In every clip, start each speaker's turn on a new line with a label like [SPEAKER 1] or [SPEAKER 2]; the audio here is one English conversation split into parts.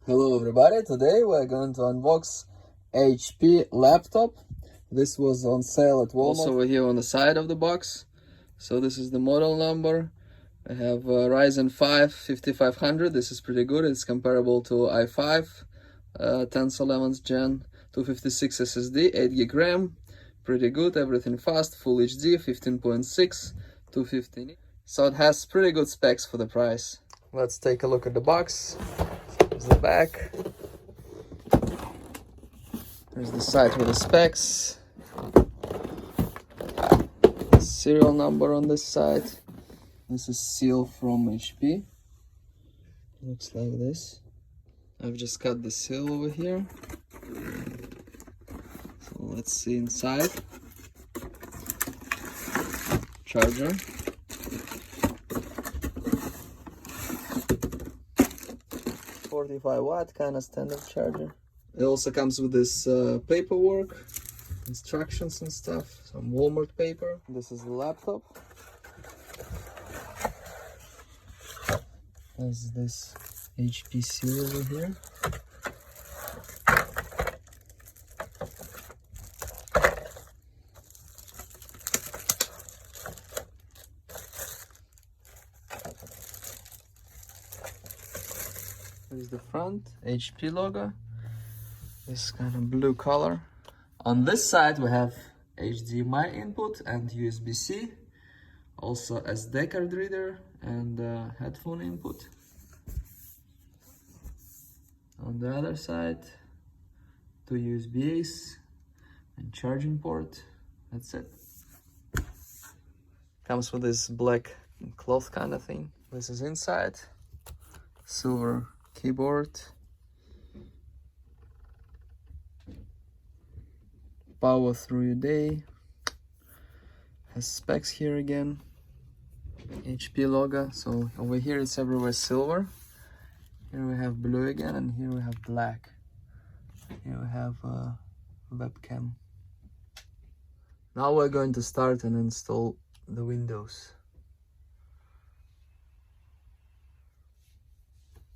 [SPEAKER 1] Hello everybody, today we're going to unbox HP laptop. This was on sale at Walmart. Also over here on the side of the box. So this is the model number. I have Ryzen 5 5500. This is pretty good. It's comparable to i5 10th 11th gen 256 SSD 8GB RAM. Pretty good, everything fast, full HD 15.6 215. So it has pretty good specs for the price. Let's take a look at the box. There's the back. There's the side with the specs. The serial number on this side. This is seal from HP. Looks like this. I've just cut the seal over here. So let's see inside. Charger. .45 kind of standard charger. It also comes with this paperwork, instructions and stuff, some Walmart paper. This is the laptop. There's this HP seal over here. There's the front, HP logo, this kind of blue color. On this side we have HDMI input and USB-C, also SD card reader and headphone input. On the other side, two USB-A's and charging port. That's it. Comes with this black cloth kind of thing. This is inside, silver keyboard, power through your day, has specs here again, HP logo. So over here it's everywhere silver, here we have blue again, and here we have black. Here we have webcam. Now we're going to start and install the Windows.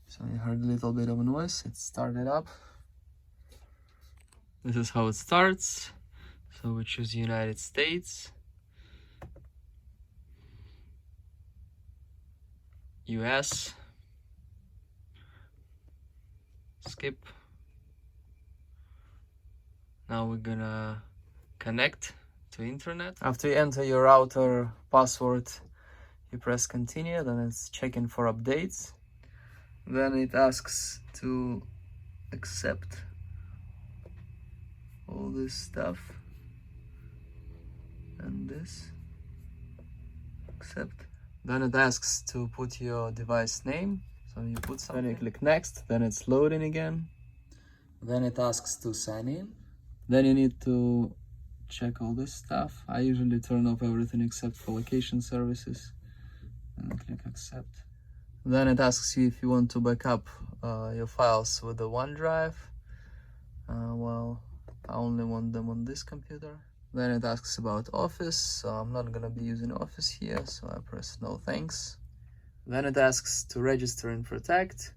[SPEAKER 1] So you heard a little bit of a noise. It started up. This is how it starts. So we choose United States, US, skip. Now we're gonna connect to internet. After you enter your router password, you press continue, then it's checking for updates. Then it asks to accept all this stuff and this. Accept. Then it asks to put your device name. So you put something. Then you click next. Then it's loading again. Then it asks to sign in. Then you need to check all this stuff. I usually turn off everything except for location services. And click accept. Then it asks you if you want to back up your files with the OneDrive. Well, I only want them on this computer. Then it asks about Office, so I'm not gonna be using Office here, so I press no thanks. Then it asks to register and protect.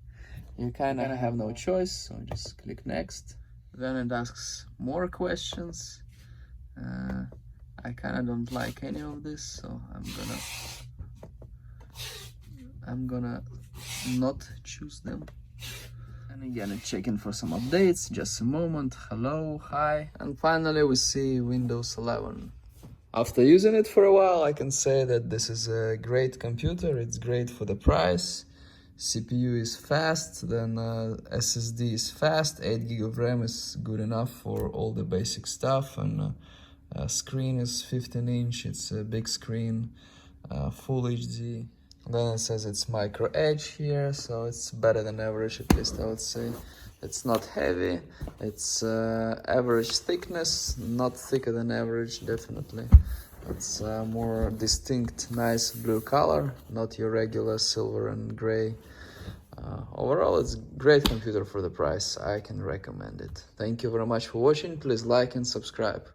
[SPEAKER 1] You kinda have no choice, so just click next. Then it asks more questions. I kinda don't like any of this, so I'm gonna not choose them. And again, it's checking for some updates. Just a moment. Hello, hi. And finally we see Windows 11. After using it for a while, I can say that this is a great computer. It's great for the price. CPU is fast, then SSD is fast, 8GB of RAM is good enough for all the basic stuff, and screen is 15-inch, it's a big screen, full HD. Then it says it's micro edge here, so it's better than average, at least I would say. It's not heavy, it's average thickness, not thicker than average, definitely. It's more distinct, nice blue color, not your regular silver and gray. Overall, it's a great computer for the price. I can recommend it. Thank you very much for watching. Please like and subscribe.